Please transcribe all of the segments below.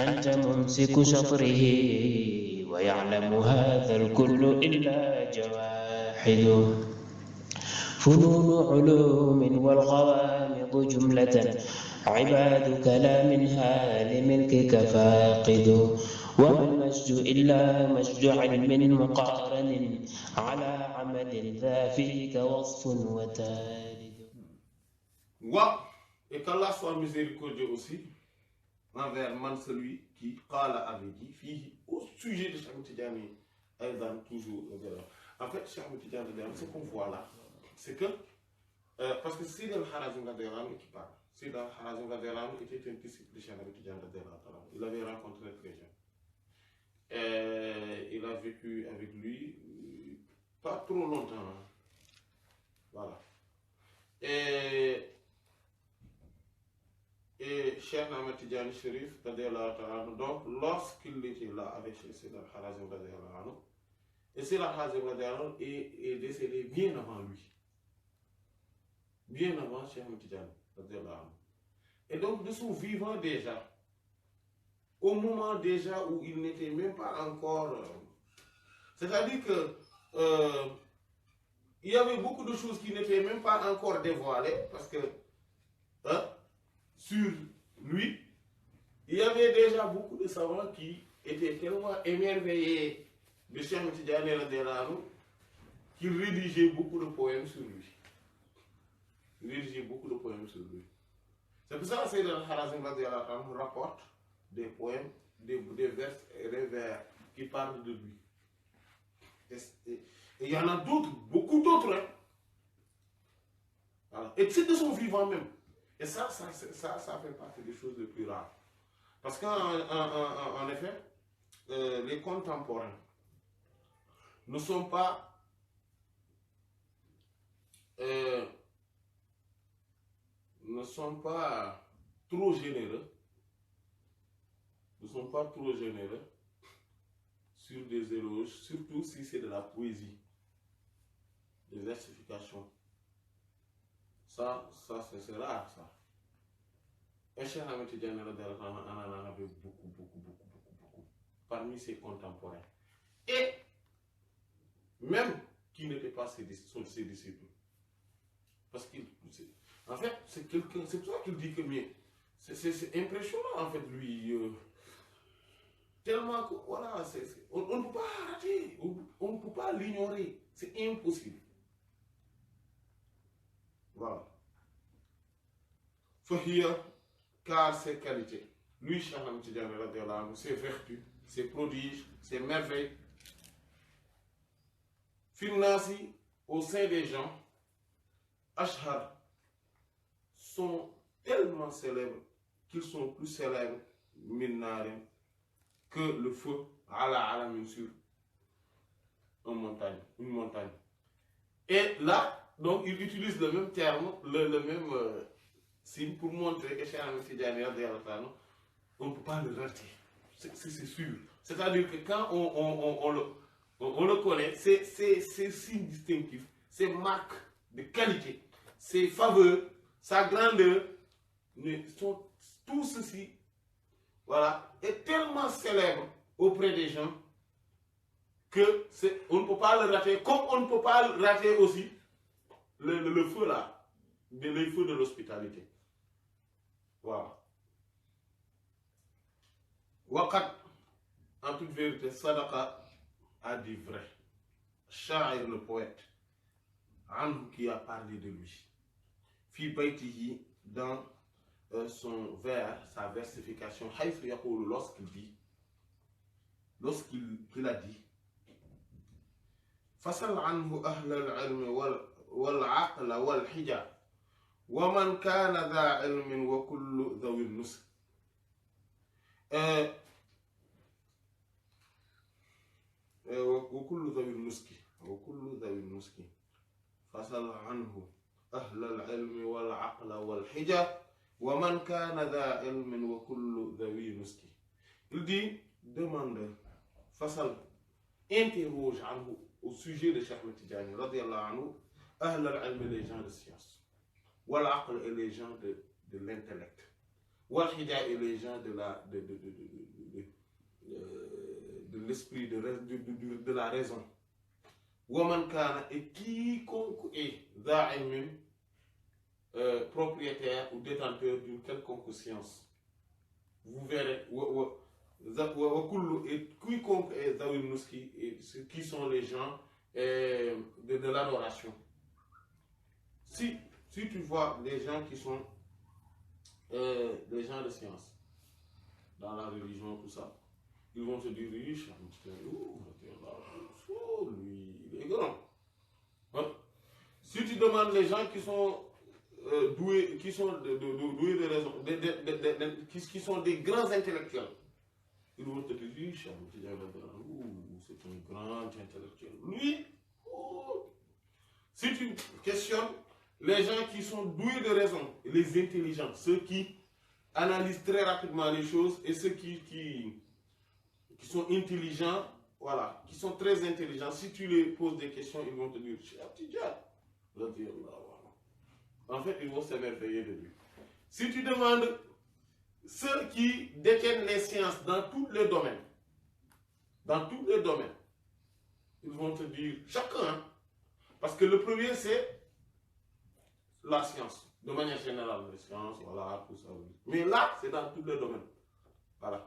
أنت ممسك شطره ويعلم هذا الكل إلا جواحد فنون علوم والغوامض جملة عبادك لا منها لملكك فاقد وما المجد إلا مجد علم مقارن على عمل ذا فيك وصف وتالد. Et qu'Allah soit miséricordieux aussi envers man celui qui qala avait dit fihi au sujet de Cheikh Tidiane Aïdan toujours. En fait, Cheikh Tidiane, ce qu'on voit là, c'est que parce que c'est le Harazim Gaderan qui parle. C'est le Harazim Gaderan était un disciple de Cheikh Tidiane Gaderan. Il avait rencontré très jeune. Il a vécu avec lui pas trop longtemps. Voilà. Et Cheikh Ahmed Tidiane Chérif, donc lorsqu'il était là avec Seydina Harazim Gaderan, et Seydina Harazim Gaderan est décédé bien avant lui. Bien avant Cheikh Ahmed Tidiane. Et donc de son vivant déjà, au moment déjà où il n'était même pas encore... c'est-à-dire que il y avait beaucoup de choses qui n'étaient même pas encore dévoilées, parce que sur lui, il y avait déjà beaucoup de savants qui étaient tellement émerveillés de Cheikh Ahmed Tidiane qu'ils rédigeaient beaucoup de poèmes sur lui. C'est pour ça que Seydina Harazim rapporte des poèmes, des vers et des vers qui parlent de lui. Et il y en a d'autres, beaucoup d'autres. Hein. Voilà. Et c'est de son vivant même. Et ça fait partie des choses les plus rares. Parce qu'en effet, les contemporains ne sont pas trop généreux. Ne sont pas trop généreux sur des éloges, surtout si c'est de la poésie, des versifications. Ça c'est rare, ça. Et Cheikh Ahmed Tidiane en avait beaucoup. Parmi ses contemporains. Et même qui n'étaient pas ses disciples. Parce qu'il... En fait, c'est quelqu'un... C'est pour ça qu'il dit que... C'est impressionnant, en fait, lui... tellement que... Voilà, on ne peut pas rater. On ne peut pas l'ignorer. C'est impossible. Voilà. Fahia, car ses qualités. Lui, Cheikh Ahmed Tidiane, ses vertus, ses prodiges, ses merveilles. Finnasi, au sein des gens, Ashhar, sont tellement célèbres qu'ils sont plus célèbres, Minnarim, que le feu à la sur une montagne. Et là, donc, il utilise le même terme, le même signe pour montrer que Cheikh Ahmed Tidiane, on ne peut pas le rater. C'est sûr. C'est-à-dire que quand on le connaît, c'est signes distinctifs, c'est marques de qualité, ses faveurs, sa grandeur, tout ceci, voilà, est tellement célèbre auprès des gens que on ne peut pas le rater, comme on ne peut pas rater aussi le feu là, les feux de l'hospitalité. Voilà. Wakat, en toute vérité, Sadaqa a dit vrai. Sha'ir le poète, Anhu qui a parlé de lui. Fi baytihi dans son vers, sa versification, Haythu yaqulu lorsqu'il a dit Fasal anhu ahl al-ilm wal-aql wal-hija wa man kana dha ilmin wa kullu dhawi nusq. وكل ذوي النسك فسل عنه أهل العلم والعقل والحجة ومن كان ذا علم وكل ذوي نسك. Il dit, demande, fasal, interroge anhu au sujet de Cheikh Ahmed Tidiane radiyallahu anhu, أهل العلم, les gens de science, wal aql, et les gens de l'intellect, Walhida et les gens de l'esprit, de la raison. Waman kana et quiconque est za'ilmin, propriétaire ou détenteur d'une quelconque science. Vous verrez, et quiconque est zawil nuski, qui sont les gens de l'adoration. Si tu vois les gens qui sont les gens de science, dans la religion, tout ça, ils vont te dire, lui, il est grand. Hein? Si tu demandes les gens qui sont doués, qui sont doués de raison, qui sont des grands intellectuels, ils vont te dire, c'est un grand intellectuel. Lui, si tu questionnes les gens qui sont doués de raison, les intelligents, ceux qui analysent très rapidement les choses et ceux qui sont intelligents, voilà, qui sont très intelligents, si tu les poses des questions, ils vont te dire, en fait, ils vont s'émerveiller de lui. Si tu demandes ceux qui détiennent les sciences dans tous les domaines, ils vont te dire, chacun, parce que le premier c'est la science, de manière générale, les sciences, voilà, tout ça. Mais là, c'est dans tous les domaines. Voilà.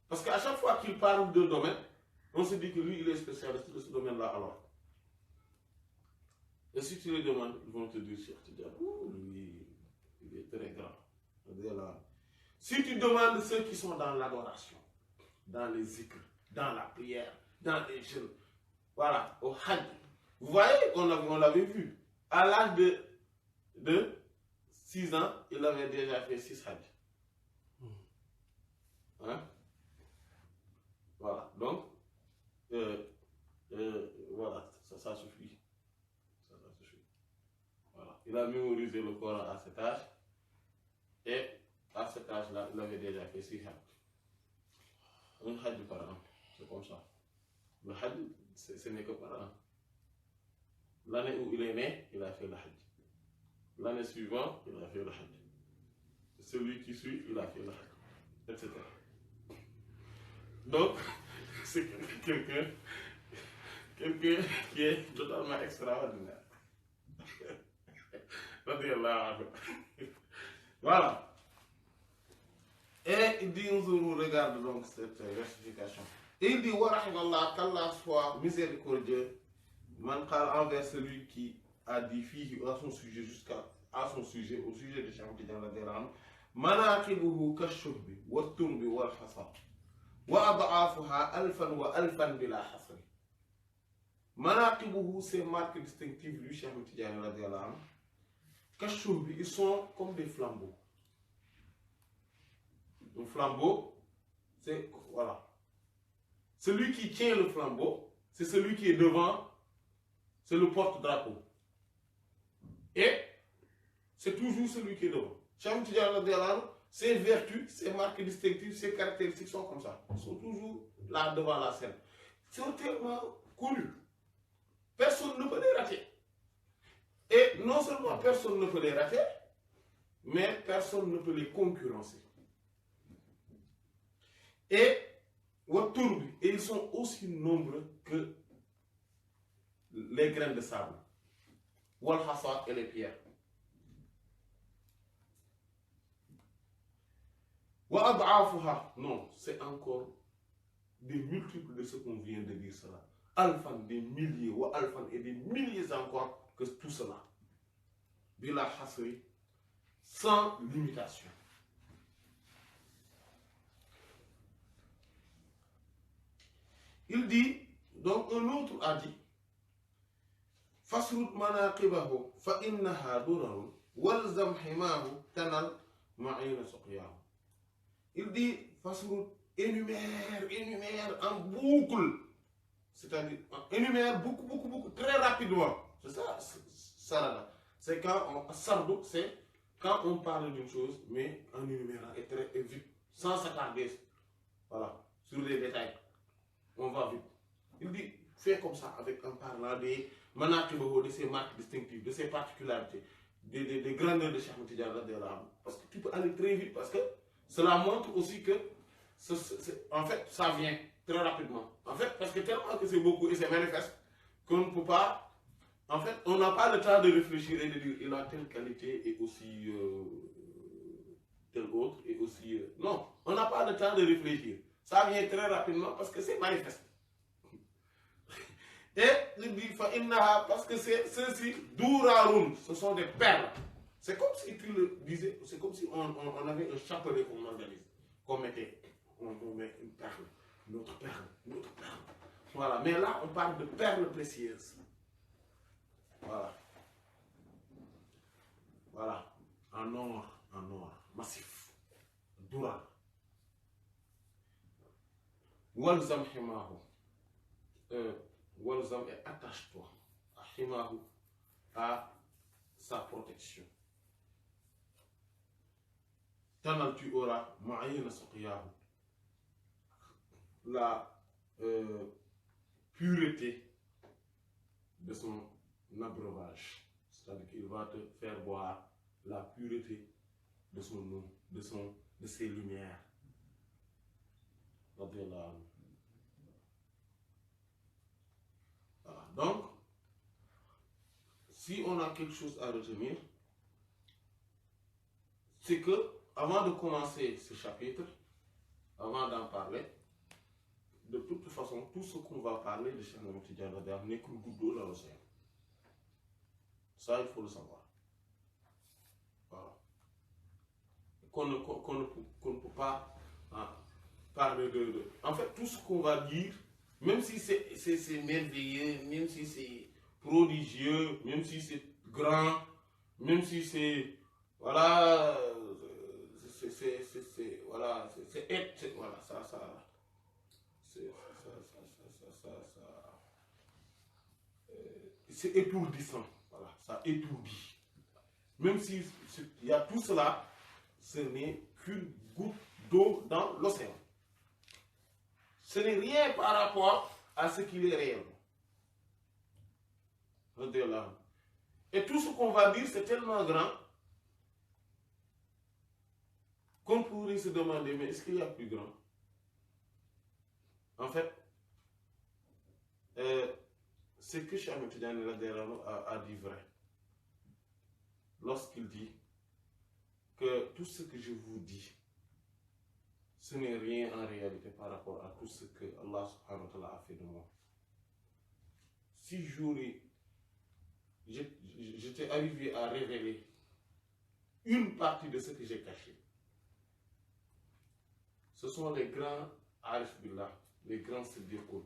Parce qu'à chaque fois qu'il parle de domaine, on se dit que lui, il est spécialiste de ce domaine-là alors. Et si tu les demandes, ils vont te dire, lui, il est très grand. Si tu demandes ceux qui sont dans l'adoration, dans les zikr, dans la prière, dans les jeûnes, voilà, au hajj. Vous voyez, on l'avait vu. À l'âge de 6 ans, il avait déjà fait 6 hajj. Hein? Voilà, donc, voilà, ça suffit. Ça suffit. Voilà. Il a mémorisé le Coran à cet âge, et à cet âge-là, il avait déjà fait 6 hajj. Un hajj par an, c'est comme ça. Le hajj, ce n'est que par an. L'année où il est né, il a fait le hajj. L'année suivante, il a fait le hajj. Celui qui suit, il a fait le hajj, etc. Donc, c'est quelqu'un qui est totalement extraordinaire. Voilà. Et il dit, nous regarde donc cette rectification. Et il dit, wa rahmallah, qu'Allah soit miséricordieux, man qal envers celui qui a dit fihi à son sujet au sujet de Cheikh Tidiane radiyallahu anhu, manaqibuhu kashuhbi wa turbi wal hasab wa ad'afuha alfan wa alfan bila hasri. Manaqibuhu, ces marques distinctives du Cheikh Tidiane radiyallahu anhu, kashuhbi, ils sont comme des flambeaux. Un flambeau, c'est, voilà. Celui qui tient le flambeau, c'est celui qui est devant, c'est le porte-drapeau. Et c'est toujours celui qui est devant. Cheikh Tidiane radiyallahu anhu, ses vertus, ses marques distinctives, ses caractéristiques sont comme ça. Ils sont toujours là devant la scène. Ils sont tellement connus. Personne ne peut les rater. Et non seulement personne ne peut les rater, mais personne ne peut les concurrencer. Et ils sont aussi nombreux que les graines de sable. Wal hasa et les pierres. Wa ad'afuha, non, c'est encore des multiples de ce qu'on vient de dire cela. Alfan, des milliers, wa alfan et des milliers encore que tout cela. Bila hasri, sans limitation. Il dit, donc un autre a dit, Fasrut manaqibahu fa innaha durarun walzam himahu tanal ma'ina suqyahu. Il dit, Fasrut, énumère en boucle. C'est-à-dire, énumère beaucoup, très rapidement. C'est ça, sarada. C'est quand on parle d'une chose, mais en énumérant et très vite, sans s'attarder, voilà, sur les détails. On va vite. Il dit, fais comme ça, en parlant des manaqibahu, de ses marques distinctives, de ses particularités, des grandeurs de Cheikh Tidiane radiyallahu anhu. Parce que tu peux aller très vite, parce que Cela montre aussi que, en fait, ça vient très rapidement. En fait, parce que tellement que c'est beaucoup et c'est manifeste, qu'on ne peut pas. En fait, on n'a pas le temps de réfléchir et de dire il a telle qualité et aussi telle autre et aussi. Non, on n'a pas le temps de réfléchir. Ça vient très rapidement parce que c'est manifeste. Et il dit parce que ceux-ci, douraroun, ce sont des perles. C'est comme si tu le disais, c'est comme si on avait un chapelet qu'on organise, qu'on mettait. On met une perle, une autre perle, une autre perle. Voilà, mais là, on parle de perles précieuses. Voilà. Voilà. En or, massif. Dura. Walzam himahu. Walzam et attache-toi à himahu, à sa protection. Tanal tu auras ma'ayna suqiyahu. La pureté de son abreuvage, c'est-à-dire qu'il va te faire boire la pureté de son eau, de ses lumières. Voilà. Donc, si on a quelque chose à retenir, c'est que avant de commencer ce chapitre, avant d'en parler, de toute façon, tout ce qu'on va parler de Cheikh Ahmed Tidiane n'est qu'une goutte d'eau dans l'océan. Ça, il faut le savoir. Voilà. Qu'on ne peut pas parler de... En fait, tout ce qu'on va dire, même si c'est merveilleux, même si c'est prodigieux, même si c'est grand, même si c'est... Voilà... Voilà, c'est étourdissant. Voilà, ça étourdit. Même s'il y a tout cela, ce n'est qu'une goutte d'eau dans l'océan. Ce n'est rien par rapport à ce qu'il est réellement. Et tout ce qu'on va dire, c'est tellement grand qu'on pourrait se demander, mais est-ce qu'il y a plus grand? En fait, c'est que Cheikh Ahmed Tidiane a dit vrai lorsqu'il dit que tout ce que je vous dis, ce n'est rien en réalité par rapport à tout ce que Allah subhanahu wa ta'ala a fait de moi. Si j'étais arrivé à révéler une partie de ce que j'ai caché, ce sont les grands Arif Billah, les grands Siddiqoun,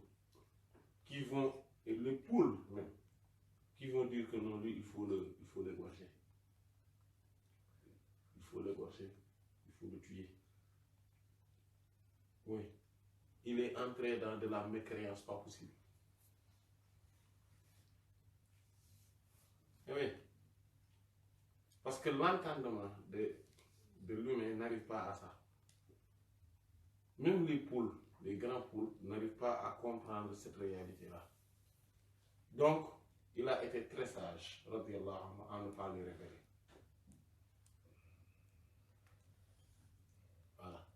qui vont, et les poules même, qui vont dire que non, lui, il faut l'égorger. Il faut l'égorger, il faut le tuer. Oui. Il est entré dans de la mécréance pas possible. Oui. Parce que l'entendement de l'humain n'arrive pas à ça. Même les poules, les grands poules, n'arrivent pas à comprendre cette réalité-là. Donc, il a été très sage, radiyallahu anhu, à ne pas le révéler. Voilà.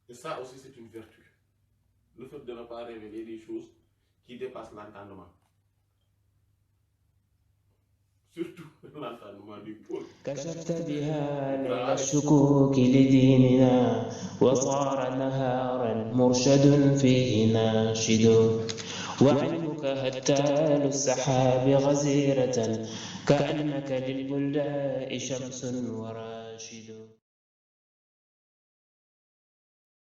Et ça aussi, c'est une vertu. Le fait de ne pas révéler des choses qui dépassent l'entendement. Surtout l'entendement du pôle. كشفت بها ليل الشكوك لديننا وصار نهارا مرشد فيه ناشد وعلمك هتال السحاب غزيرة كأنك للبلداء شمس وراشد